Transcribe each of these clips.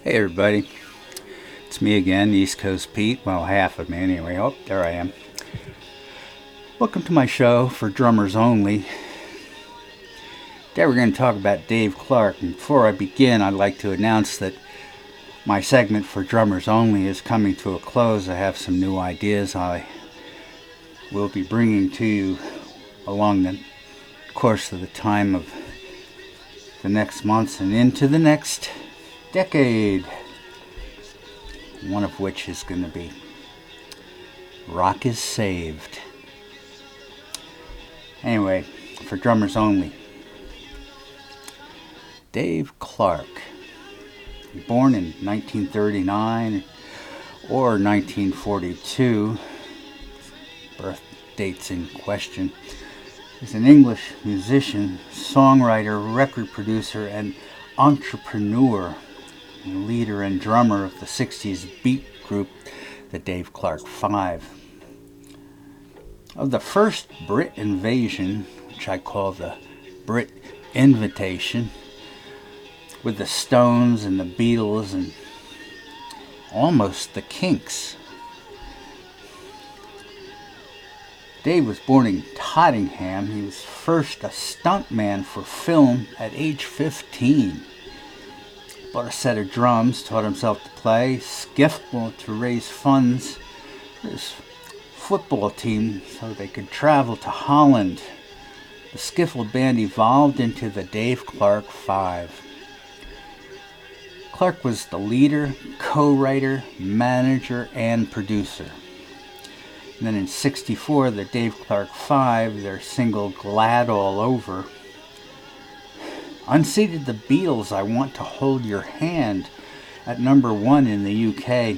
Hey everybody, it's me again, East Coast Pete. Well, half of me anyway. Oh, there I am. Welcome to my show for drummers only. Today we're going to talk about Dave Clark. And before I begin, I'd like to announce that my segment for drummers only is coming to a close. I have some new ideas I will be bringing to you along the course of the time of the next months and into the next decade. One of which is going to be Rock is Saved. Anyway, for drummers only. Dave Clark, born in 1939 or 1942, birth dates in question, is an English musician, songwriter, record producer, and entrepreneur, leader and drummer of the 60s beat group, the Dave Clark Five. Of the first Brit Invasion, which I call the Brit Invitation, with the Stones and the Beatles and almost the Kinks. Dave was born in Tottenham. He was first a stuntman for film at age 15. Bought a set of drums, taught himself to play skiffle to raise funds for his football team so they could travel to Holland. The skiffle band evolved into the Dave Clark Five. Clark was the leader, co-writer, manager, and producer. And then in '64, the Dave Clark Five, their single Glad All Over, unseated the Beatles' I Want to Hold Your Hand at number 1 in the UK.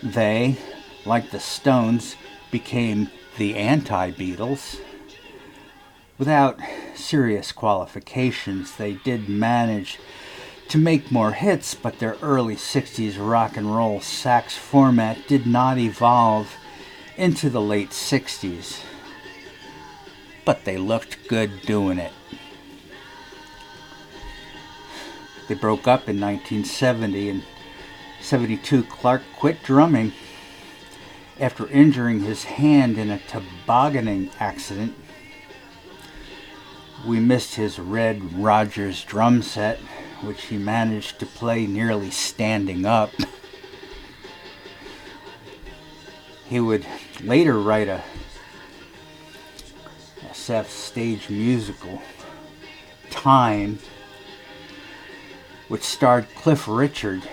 They, like the Stones, became the anti-Beatles. Without serious qualifications, they did manage to make more hits, but their early 60s rock and roll sax format did not evolve into the late 60s. But they looked good doing it. They broke up in 1970. In '72, Clark quit drumming after injuring his hand in a tobogganing accident. We missed his red Rogers drum set, which he managed to play nearly standing up. He would later write a SF stage musical, Time, which starred Cliff Richard.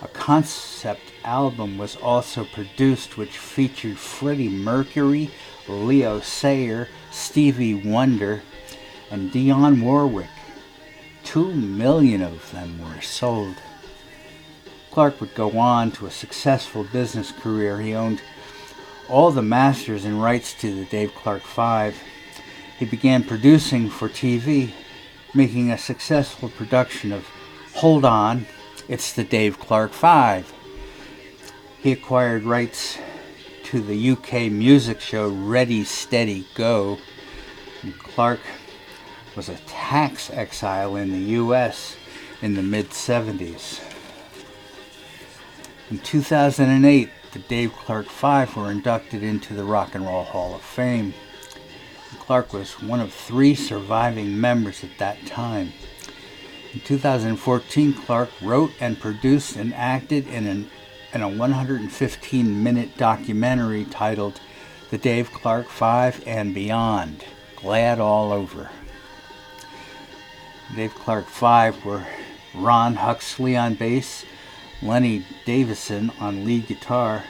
A concept album was also produced which featured Freddie Mercury, Leo Sayer, Stevie Wonder, and Dionne Warwick. 2 million of them were sold. Clark would go on to a successful business career. He owned all the masters and rights to the Dave Clark Five. He began producing for TV, making a successful production of Hold On, It's the Dave Clark Five. He acquired rights to the UK music show Ready, Steady, Go. And Clark was a tax exile in the US in the mid-70s. In 2008, the Dave Clark Five were inducted into the Rock and Roll Hall of Fame. Clark was one of 3 surviving members at that time. In 2014, Clark wrote and produced and acted in a 115-minute documentary titled The Dave Clark Five and Beyond, Glad All Over. The Dave Clark Five were Ron Huxley on bass, Lenny Davison on lead guitar,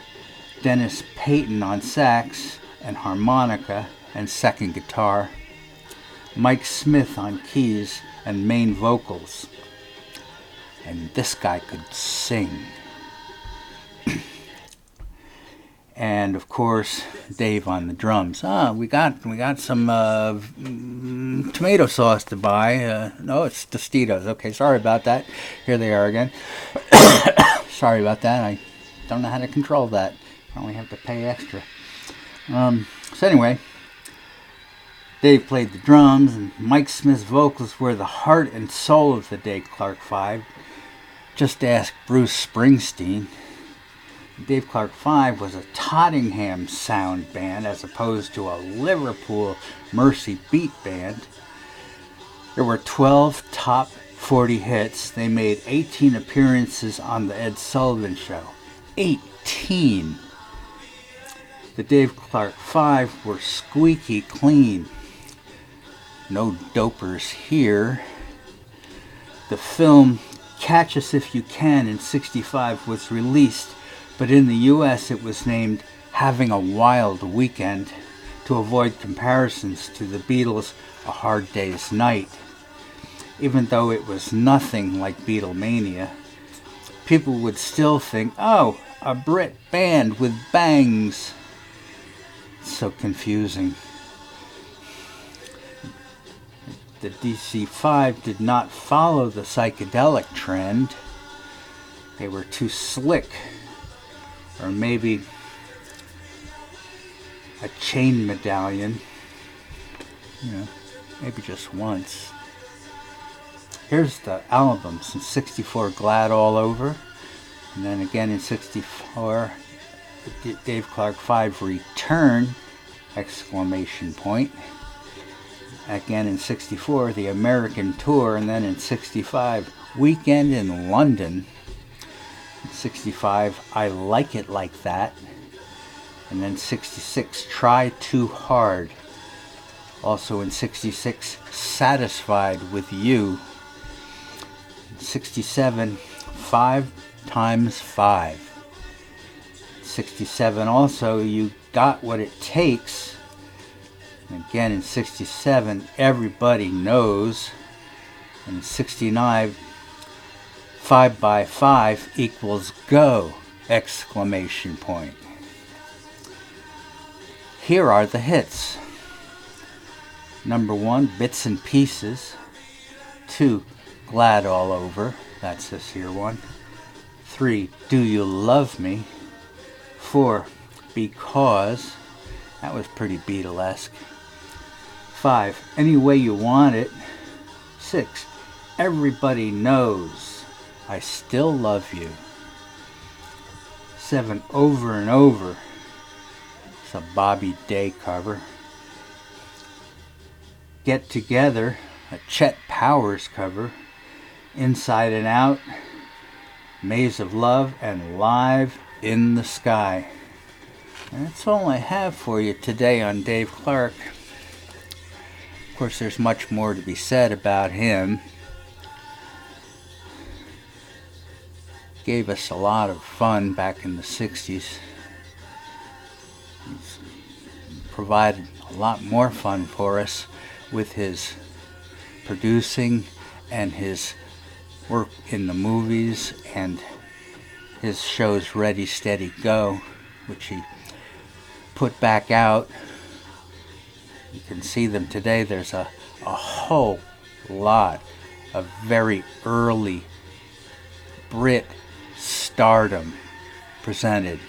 Dennis Payton on sax and harmonica and second guitar, Mike Smith on keys and main vocals. And this guy could sing. And of course, Dave on the drums. We got some tomato sauce to buy. No, it's Tostitos. Okay, sorry about that. Here they are again. Sorry about that. I don't know how to control that. I only have to pay extra. So anyway, Dave played the drums, and Mike Smith's vocals were the heart and soul of the Dave Clark Five. Just ask Bruce Springsteen. Dave Clark 5 was a Tottenham sound band as opposed to a Liverpool Mersey beat band. There were 12 top 40 hits. They made 18 appearances on the Ed Sullivan Show. 18! The Dave Clark 5 were squeaky clean. No dopers here. The film Catch Us If You Can in '65 was released, but in the US it was named Having a Wild Weekend to avoid comparisons to the Beatles' A Hard Day's Night. Even though it was nothing like Beatlemania, people would still think, oh, a Brit band with bangs. So confusing. The DC-5 did not follow the psychedelic trend. They were too slick. Or maybe a chain medallion. Maybe just once. Here's the albums in '64, Glad All Over. And then again in '64, Dave Clark 5 Return! Exclamation point. Again in '64, the American Tour, and then in '65, Weekend in London. In '65, I Like It Like That. And then '66, Try Too Hard. Also in '66, Satisfied with You. In '67, 5 times 5. '67 also, You Got What It Takes. Again in '67, Everybody Knows. And in '69, 5 by 5 equals Go! Exclamation point. Here are the hits. Number 1, Bits and Pieces. 2, Glad All Over. That's this here one. 3, Do You Love Me? 4, Because. That was pretty Beatlesque. 5, Any Way You Want It. 6, Everybody Knows I Still Love You. 7, Over and Over. It's a Bobby Day cover. Get Together, a Chet Powers cover. Inside and Out, Maze of Love, and Live in the Sky. And that's all I have for you today on Dave Clark. Of course, there's much more to be said about him. Gave us a lot of fun back in the 60s. He's provided a lot more fun for us with his producing and his work in the movies and his shows Ready, Steady, Go, which he put back out. You can see them today. There's a whole lot of very early Brit stardom presented,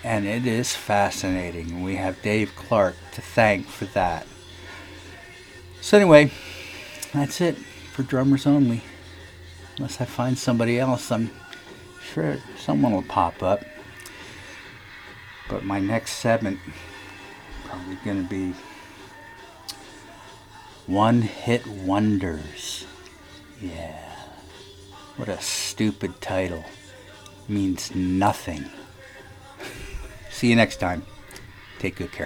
and it is fascinating, and we have Dave Clark to thank for that. So anyway, that's it for Drummers Only. Unless I find somebody else, I'm sure someone will pop up. But my next segment probably going to be One Hit Wonders. Yeah. What a stupid title. Means nothing. See you next time. Take good care.